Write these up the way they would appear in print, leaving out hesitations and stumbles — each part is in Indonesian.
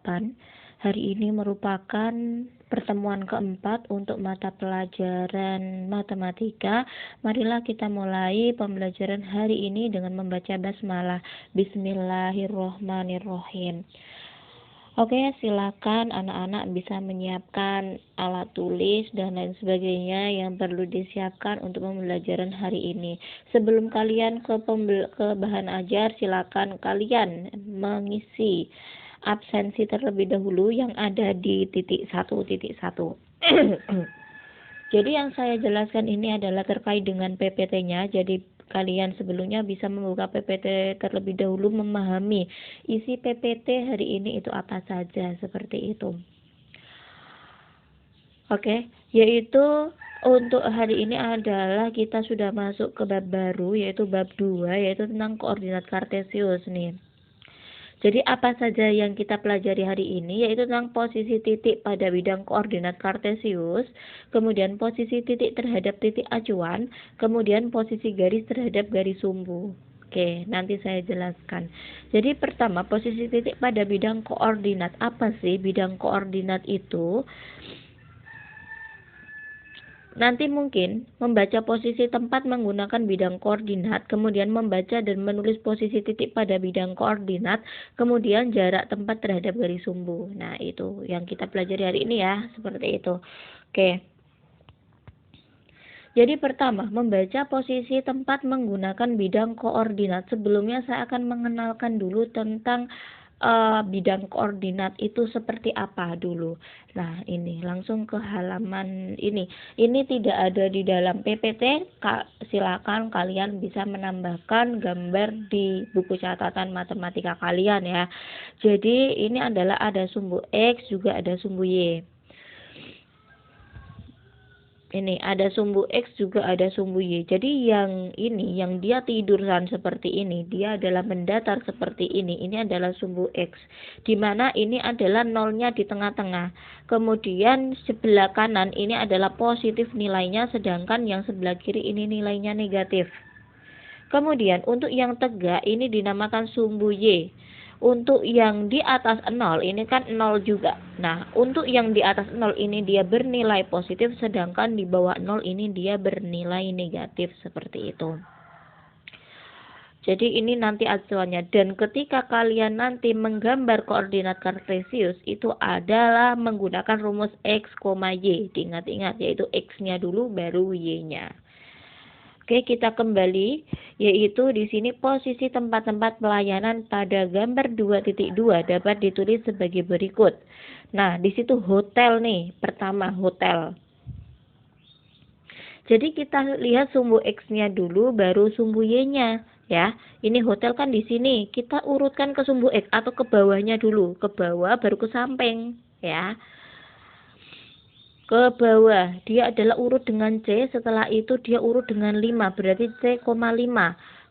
perkenalkan, hari ini merupakan pertemuan keempat untuk mata pelajaran matematika. Marilah kita mulai pembelajaran hari ini dengan membaca basmalah. Bismillahirrohmanirrohim. Oke, silakan anak-anak bisa menyiapkan alat tulis dan lain sebagainya yang perlu disiapkan untuk pembelajaran hari ini. Sebelum kalian ke bahan ajar, silakan kalian mengisi absensi terlebih dahulu yang ada di titik 1.1. Jadi yang saya jelaskan ini adalah terkait dengan PPT-nya. Jadi kalian sebelumnya bisa membuka PPT terlebih dahulu, memahami isi PPT hari ini itu apa saja, seperti itu. Oke, yaitu untuk hari ini adalah kita sudah masuk ke bab baru, yaitu bab 2, yaitu tentang koordinat kartesius nih. Jadi apa saja yang kita pelajari hari ini, yaitu tentang posisi titik pada bidang koordinat kartesius, kemudian posisi titik terhadap titik acuan, kemudian posisi garis terhadap garis sumbu. Oke, nanti saya jelaskan. Jadi pertama, posisi titik pada bidang koordinat. Apa sih bidang koordinat itu? Nanti mungkin membaca posisi tempat menggunakan bidang koordinat, kemudian membaca dan menulis posisi titik pada bidang koordinat, kemudian jarak tempat terhadap garis sumbu. Nah, itu yang kita pelajari hari ini ya, seperti itu. Oke. Jadi pertama, membaca posisi tempat menggunakan bidang koordinat. Sebelumnya saya akan mengenalkan dulu tentang bidang koordinat itu seperti apa dulu. Nah, ini langsung ke halaman ini. Ini tidak ada di dalam PPT. Silakan kalian bisa menambahkan gambar di buku catatan matematika kalian ya. Jadi ini adalah ada sumbu X, juga ada sumbu Y. Ini ada sumbu X, juga ada sumbu Y. Jadi yang ini, yang dia tiduran seperti ini, dia adalah mendatar seperti ini. Ini adalah sumbu X, dimana ini adalah nolnya di tengah-tengah. Kemudian sebelah kanan ini adalah positif nilainya, sedangkan yang sebelah kiri ini nilainya negatif. Kemudian untuk yang tegak ini dinamakan sumbu Y. Untuk yang di atas 0 ini kan 0 juga. Nah, untuk yang di atas 0 ini dia bernilai positif, sedangkan di bawah 0 ini dia bernilai negatif, seperti itu. Jadi ini nanti acuannya. Dan ketika kalian nanti menggambar koordinat kartesius itu adalah menggunakan rumus X, Y. Diingat-ingat, yaitu X-nya dulu baru Y-nya. Oke, kita kembali, yaitu di sini posisi tempat-tempat pelayanan pada gambar 2.2 dapat ditulis sebagai berikut. Nah, di situ hotel nih, pertama hotel. Jadi kita lihat sumbu X-nya dulu, baru sumbu Y-nya, ya. Ini hotel kan di sini, kita urutkan ke sumbu X atau ke bawahnya dulu, ke bawah baru ke samping, ya. Ke bawah, dia adalah urut dengan C, setelah itu dia urut dengan 5, berarti C,5.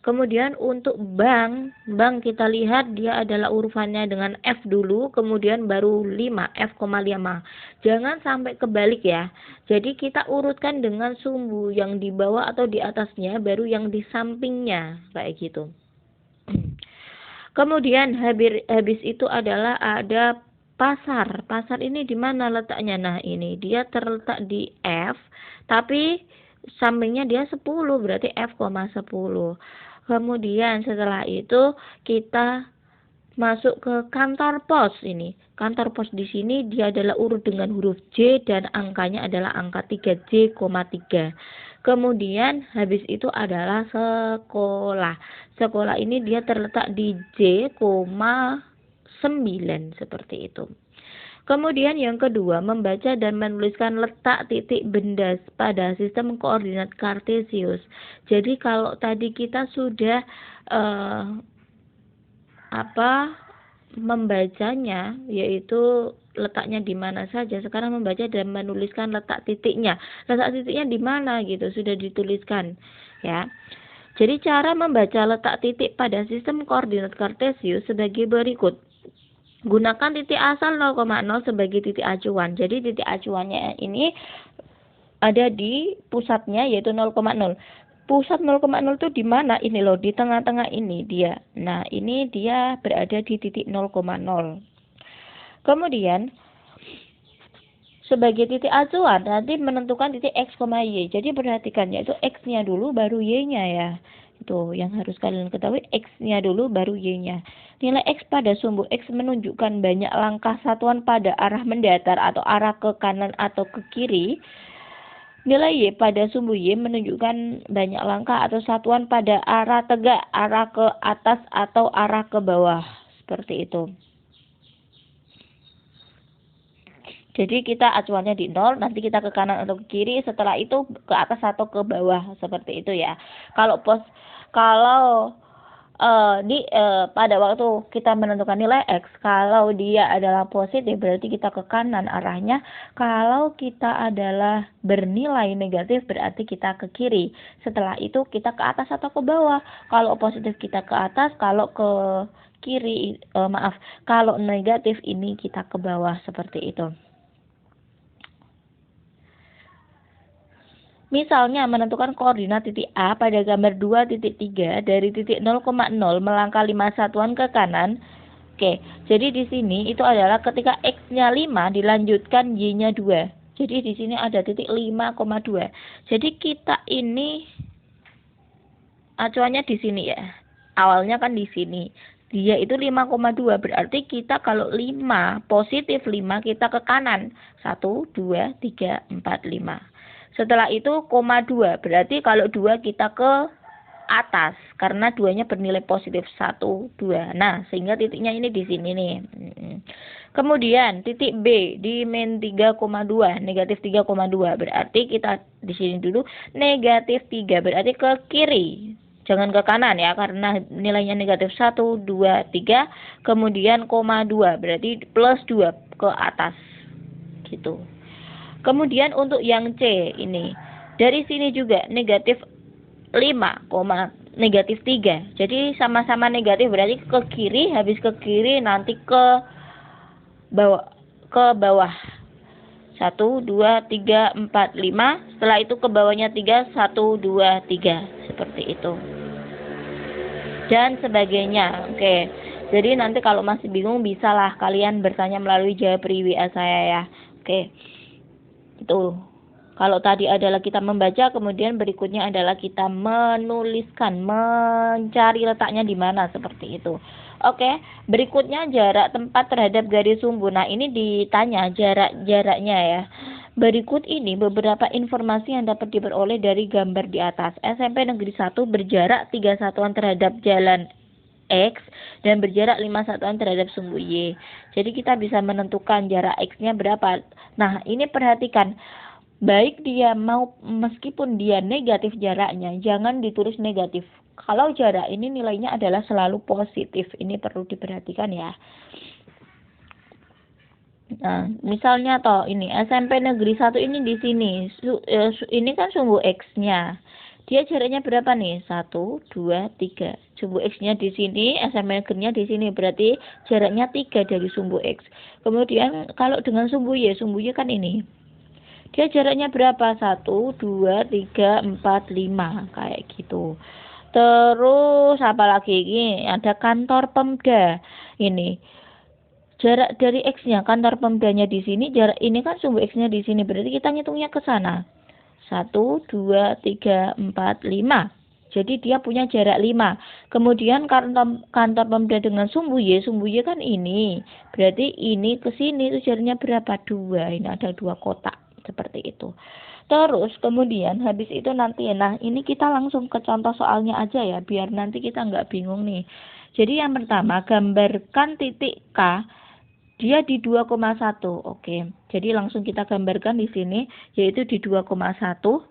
Kemudian untuk bank kita lihat dia adalah urutannya dengan F dulu, kemudian baru 5, F,5. Jangan sampai kebalik ya. Jadi kita urutkan dengan sumbu yang di bawah atau di atasnya, baru yang di sampingnya, kayak gitu. Kemudian habis itu adalah ada pasar. Pasar ini di mana letaknya? Nah, ini dia terletak di F, tapi sampingnya dia 10, berarti F,10. Kemudian setelah itu kita masuk ke kantor pos ini. Kantor pos di sini dia adalah urut dengan huruf J dan angkanya adalah angka 3, J,3. Kemudian habis itu adalah sekolah. Sekolah ini dia terletak di J,9, seperti itu. Kemudian yang kedua, membaca dan menuliskan letak titik benda pada sistem koordinat kartesius. Jadi kalau tadi kita sudah membacanya, yaitu letaknya di mana saja, sekarang membaca dan menuliskan letak titiknya. Letak titiknya di mana gitu, sudah dituliskan, ya. Jadi cara membaca letak titik pada sistem koordinat kartesius sebagai berikut. Gunakan titik asal 0,0 sebagai titik acuan. Jadi titik acuannya ini ada di pusatnya, yaitu 0,0. Pusat 0,0 itu di mana? Ini loh, di tengah-tengah ini dia. Nah, ini dia berada di titik 0,0. Kemudian sebagai titik acuan nanti menentukan titik X, Y. Jadi perhatikan, yaitu X-nya dulu baru Y-nya ya. Itu yang harus kalian ketahui, X-nya dulu baru Y-nya. Nilai X pada sumbu X menunjukkan banyak langkah satuan pada arah mendatar atau arah ke kanan atau ke kiri. Nilai Y pada sumbu Y menunjukkan banyak langkah atau satuan pada arah tegak, arah ke atas atau arah ke bawah. Seperti itu. Jadi kita acuannya di 0, nanti kita ke kanan atau ke kiri, setelah itu ke atas atau ke bawah, seperti itu ya. Kalau pada waktu kita menentukan nilai X, kalau dia adalah positif berarti kita ke kanan arahnya, kalau kita adalah bernilai negatif berarti kita ke kiri. Setelah itu kita ke atas atau ke bawah. Kalau positif kita ke atas, kalau ke kiri kalau negatif ini kita ke bawah, seperti itu. Misalnya menentukan koordinat titik A pada gambar 2.3 dari titik 0,0 melangkah 5 satuan ke kanan. Oke, jadi di sini itu adalah ketika X-nya 5 dilanjutkan Y-nya 2. Jadi di sini ada titik 5,2. Jadi kita ini acuannya di sini ya. Awalnya kan di sini. Dia itu 5,2, berarti kita kalau 5 positif 5 kita ke kanan. 1 2 3 4 5. Setelah itu, 2. Berarti kalau 2 kita ke atas. Karena 2-nya bernilai positif. 1, 2. Nah, sehingga titiknya ini di sini nih. Kemudian, titik B di min 3,2. Negatif 3,2. Berarti kita di sini dulu. Negatif 3. Berarti ke kiri. Jangan ke kanan ya. Karena nilainya negatif 1, 2, 3. Kemudian, 2. Berarti plus 2 ke atas. Gitu. Kemudian untuk yang C ini, dari sini juga negatif 5, negatif 3. Jadi sama-sama negatif berarti ke kiri, habis ke kiri nanti ke bawah. 1, 2, 3, 4, 5. Setelah itu ke bawahnya 3, 1, 2, 3. Seperti itu. Dan sebagainya. Oke. Jadi nanti kalau masih bingung bisalah kalian bertanya melalui Japri WA saya ya. Oke. Itu. Kalau tadi adalah kita membaca, kemudian berikutnya adalah kita menuliskan, mencari letaknya di mana, seperti itu. Oke, berikutnya jarak tempat terhadap garis sumbu. Nah, ini ditanya jaraknya ya. Berikut ini beberapa informasi yang dapat diperoleh dari gambar di atas. SMP Negeri 1 berjarak 3 satuan terhadap jalan X dan berjarak 5 satuan terhadap sumbu Y. Jadi kita bisa menentukan jarak X-nya berapa. Nah, ini perhatikan. Baik dia meskipun dia negatif jaraknya, jangan ditulis negatif. Kalau jarak ini nilainya adalah selalu positif. Ini perlu diperhatikan ya. Nah, misalnya ini SMP Negeri 1 ini di sini. Ini kan sumbu X-nya. Dia jaraknya berapa nih? 1, 2, 3. Sumbu X-nya di sini, SMP negerinya di sini. Berarti jaraknya 3 dari sumbu X. Kemudian kalau dengan sumbu Y kan ini. Dia jaraknya berapa? 1, 2, 3, 4, 5. Kayak gitu. Terus apalagi ini? Ada kantor Pemda. Ini. Jarak dari X-nya, kantor Pemdanya di sini, jarak ini kan sumbu X-nya di sini. Berarti kita ngitungnya ke sana. 1, 2, 3, 4, 5. Jadi dia punya jarak 5. Kemudian kantor Pemda dengan sumbu Y kan ini. Berarti ini ke sini itu jaraknya berapa? 2. Ini ada 2 kotak. Seperti itu. Terus kemudian habis itu nanti, nah ini kita langsung ke contoh soalnya aja ya. Biar nanti kita nggak bingung nih. Jadi yang pertama, gambarkan titik K. Dia di 2,1. Oke. Jadi langsung kita gambarkan di sini, yaitu di 2,1.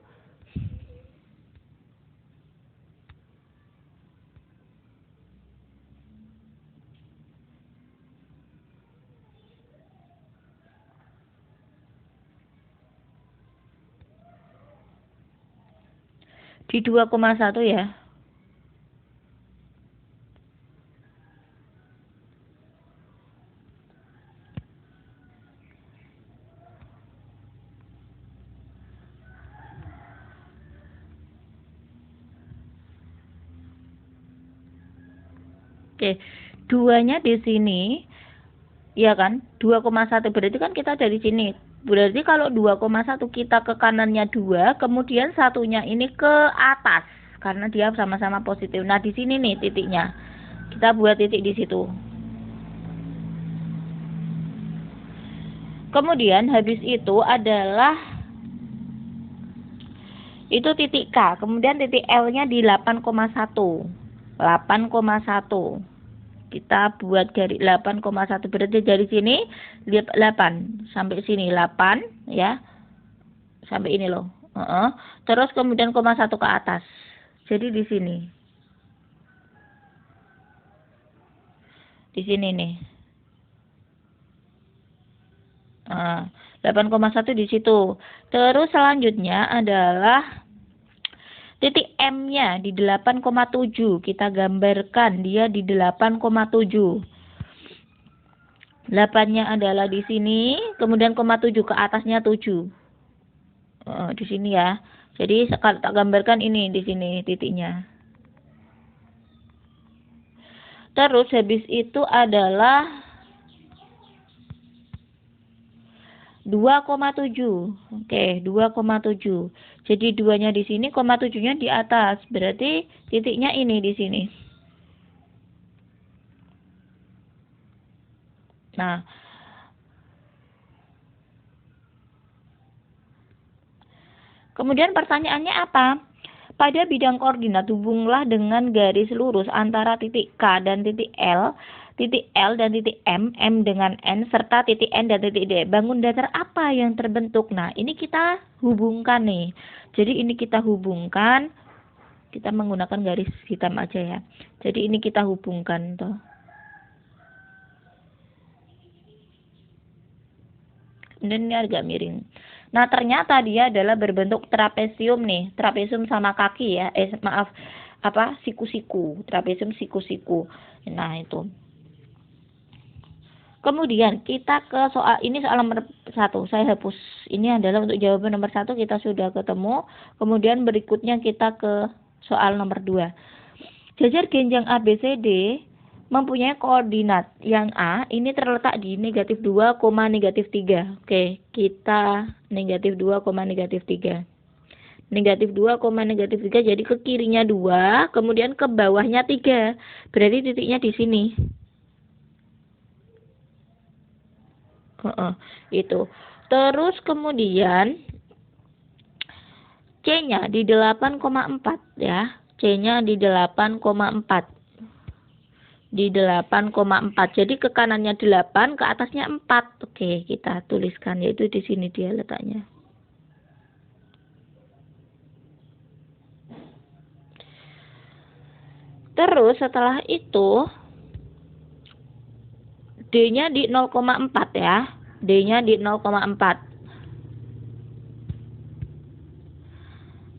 Di 2,1 ya. Oke, 2-nya di sini, Iya kan? 2,1 berarti kan kita dari sini. Berarti kalau 2,1 kita ke kanannya 2, kemudian satunya ini ke atas karena dia sama-sama positif. Nah, di sini nih titiknya. Kita buat titik di situ. Kemudian habis itu adalah itu titik K, kemudian titik L-nya di 8,1. 8,1. Kita buat garis 8,1 berarti dari sini 8 sampai sini 8 ya. Sampai ini loh. Terus kemudian 1 ke atas. Jadi di sini. Di sini nih. 8,1 di situ. Terus selanjutnya adalah titik M-nya di 8,7. Kita gambarkan dia di 8,7. 8-nya adalah di sini, kemudian 7 ke atasnya 7. Di sini ya. Jadi kalau tak gambarkan ini di sini titiknya. Terus habis itu adalah 2,7. Oke, 2,7. Jadi 2-nya di sini, 7-nya di atas. Berarti titiknya ini di sini. Nah, kemudian pertanyaannya apa? Pada bidang koordinat hubunglah dengan garis lurus antara titik K dan titik L dan titik M, M dengan N, serta titik N dan titik D. Bangun datar apa yang terbentuk? Nah, ini kita hubungkan nih. Jadi ini kita hubungkan, kita menggunakan garis hitam aja ya. Jadi ini kita hubungkan tuh. Dan ini agak miring. Nah, ternyata dia adalah berbentuk trapesium nih. Trapesium sama kaki ya. Siku-siku. Trapesium siku-siku. Nah, itu. Kemudian kita ke soal ini, soal nomor 1. Saya hapus. Ini adalah untuk jawaban nomor 1 kita sudah ketemu. Kemudian berikutnya kita ke soal nomor 2. Jajar genjang ABCD mempunyai koordinat yang A ini terletak di -2, -3. Oke, kita -2, -3. -2, -3 jadi ke kirinya 2, kemudian ke bawahnya 3. Berarti titiknya di sini. Itu. Terus kemudian C-nya di 8,4 ya. C-nya di 8,4. Di 8,4. Jadi ke kanannya 8, ke atasnya 4. Oke, kita tuliskan yaitu di sini dia letaknya. Terus setelah itu D-nya di 0,4 ya. D-nya di 0,4.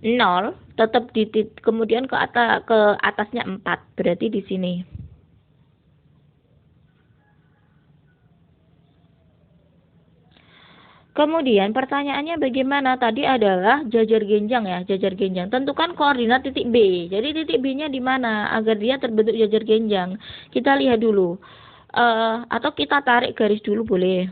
0 tetap di kemudian ke atasnya 4. Berarti di sini. Kemudian pertanyaannya bagaimana? Tadi adalah jajar genjang ya, jajar genjang. Tentukan koordinat titik B. Jadi titik B-nya di mana agar dia terbentuk jajar genjang? Kita lihat dulu. Atau kita tarik garis dulu boleh.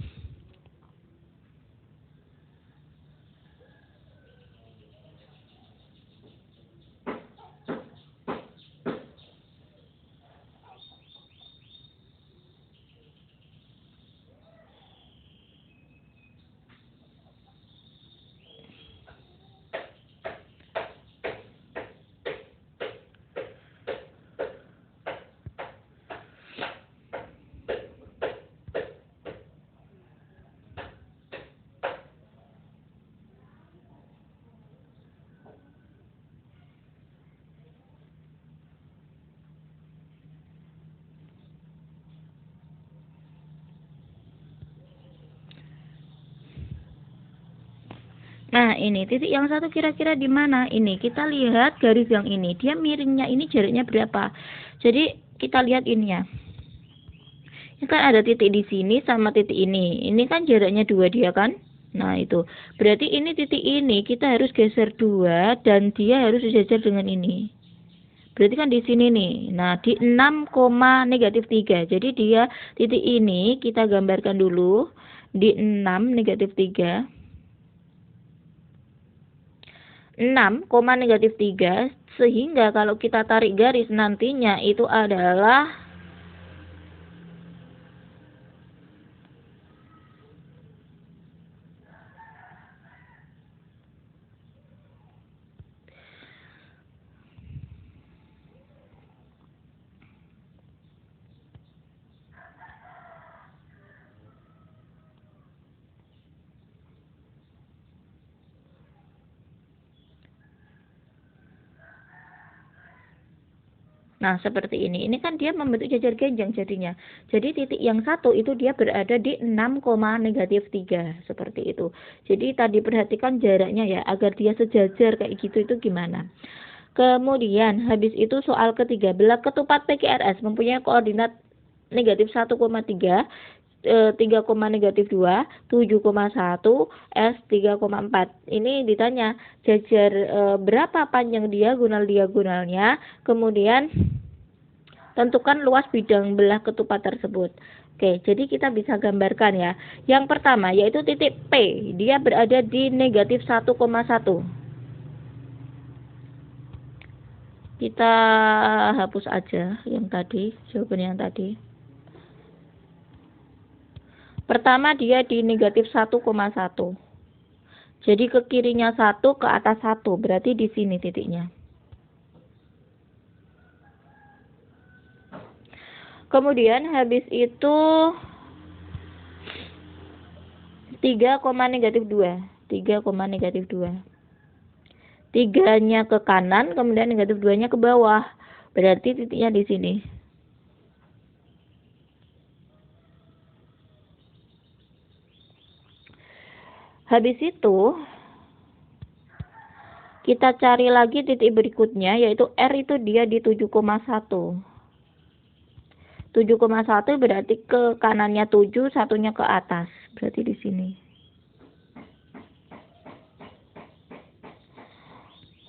Nah, ini titik yang satu kira-kira di mana? Ini kita lihat garis yang ini. Dia miringnya ini jaraknya berapa? Jadi kita lihat ini ya. Ini kan ada titik di sini sama titik ini. Ini kan jaraknya 2 dia kan? Nah, itu. Berarti ini titik ini kita harus geser 2 dan dia harus sejajar dengan ini. Berarti kan di sini nih. Nah, di 6, negatif 3. Jadi dia titik ini kita gambarkan dulu di 6, negatif 3. 6, negatif 3, sehingga kalau kita tarik garis nantinya itu adalah nah, seperti ini. Ini kan dia membentuk jajar genjang jadinya. Jadi titik yang satu itu dia berada di 6, negatif 3. Seperti itu. Jadi tadi perhatikan jaraknya ya, agar dia sejajar kayak gitu itu gimana. Kemudian habis itu soal ketiga, belah ketupat PQRS mempunyai koordinat negatif 1,3, 3, negatif 2, 7,1, S 3,4. Ini ditanya jajar berapa panjang diagonalnya, kemudian tentukan luas bidang belah ketupat tersebut. Oke, jadi kita bisa gambarkan ya. Yang pertama yaitu titik P, dia berada di negatif 1,1. Kita hapus aja yang tadi, jawaban yang tadi. Pertama dia di negatif 1,1. Jadi ke kirinya 1, ke atas 1, berarti di sini titiknya. Kemudian habis itu 3, negatif 2. 3, negatif 2. 3-nya ke kanan, kemudian negatif 2-nya ke bawah. Berarti titiknya di sini. Habis itu kita cari lagi titik berikutnya, yaitu R itu dia di 7,1. 7,1 berarti ke kanannya 7, satunya ke atas. Berarti di sini.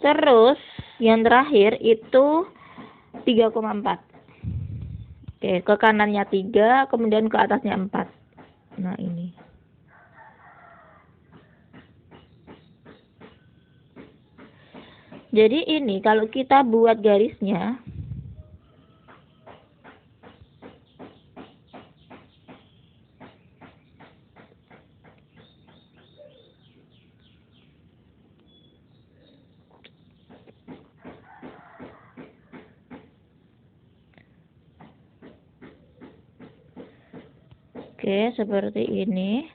Terus yang terakhir itu 3,4. Oke, ke kanannya 3, kemudian ke atasnya 4. Nah, ini. Jadi ini kalau kita buat garisnya, oke, seperti ini.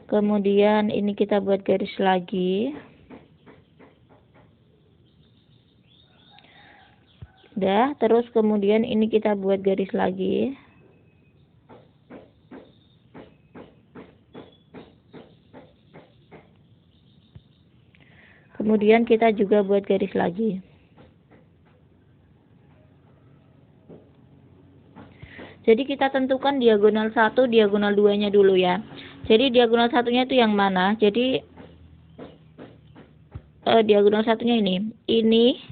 Kemudian ini kita buat garis lagi. Udah, terus kemudian ini kita buat garis lagi. Kemudian kita juga buat garis lagi. Jadi kita tentukan diagonal 1, diagonal 2-nya dulu ya. Jadi diagonal satunya itu yang mana? Jadi diagonal satunya ini.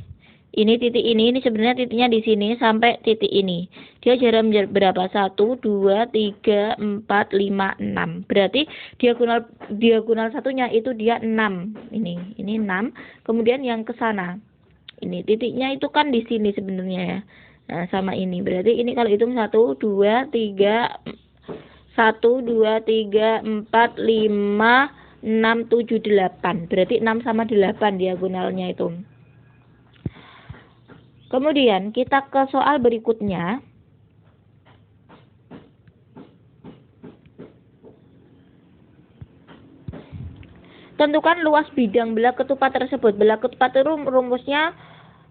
Ini titik ini sebenarnya titiknya di sini sampai titik ini. Dia jarak berapa? 1, 2, 3, 4, 5, 6. Berarti diagonal satunya itu dia 6. Ini 6. Kemudian yang ke sana. Ini titiknya itu kan di sini sebenarnya ya. Nah, sama ini. Berarti ini kalau hitung 1, 2, 3, 1, 2, 3, 4, 5, 6, 7, 8. Berarti 6 sama 8 diagonalnya itu. Kemudian kita ke soal berikutnya. Tentukan luas bidang belah ketupat tersebut. Belah ketupat itu rumusnya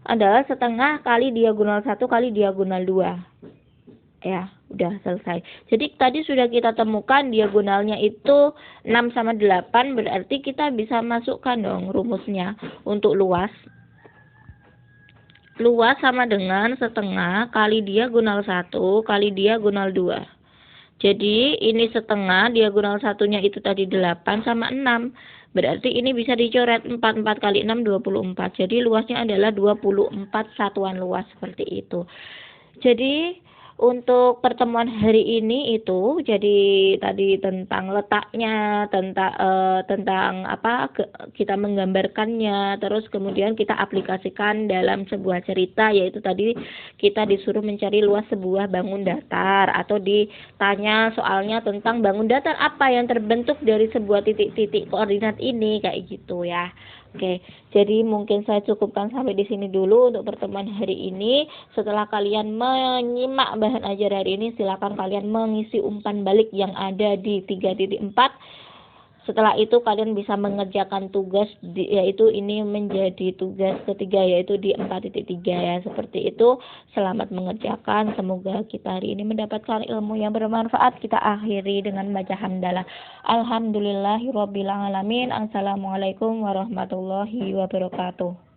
adalah setengah kali diagonal 1 kali diagonal 2. Ya, udah selesai. Jadi tadi sudah kita temukan diagonalnya itu 6 sama 8. Berarti kita bisa masukkan dong rumusnya untuk luas. Luas sama dengan setengah kali diagonal 1 kali diagonal 2. Jadi ini setengah, diagonal satunya itu tadi 8 sama 6. Berarti ini bisa dicoret 4 kali 6 24. Jadi luasnya adalah 24 satuan luas seperti itu. Jadi untuk pertemuan hari ini itu jadi tadi tentang letaknya, tentang apa kita menggambarkannya, terus kemudian kita aplikasikan dalam sebuah cerita, yaitu tadi kita disuruh mencari luas sebuah bangun datar, atau ditanya soalnya tentang bangun datar apa yang terbentuk dari sebuah titik-titik koordinat ini, kayak gitu ya. Oke, jadi mungkin saya cukupkan sampai di sini dulu untuk pertemuan hari ini. Setelah kalian menyimak bahan ajar hari ini, silakan kalian mengisi umpan balik yang ada di 3.4. Setelah itu kalian bisa mengerjakan tugas, yaitu ini menjadi tugas ketiga, yaitu di 4.3 ya. Seperti itu, selamat mengerjakan. Semoga kita hari ini mendapatkan ilmu yang bermanfaat. Kita akhiri dengan baca hamdalah. Alhamdulillahirobbilalamin. Assalamualaikum warahmatullahi wabarakatuh.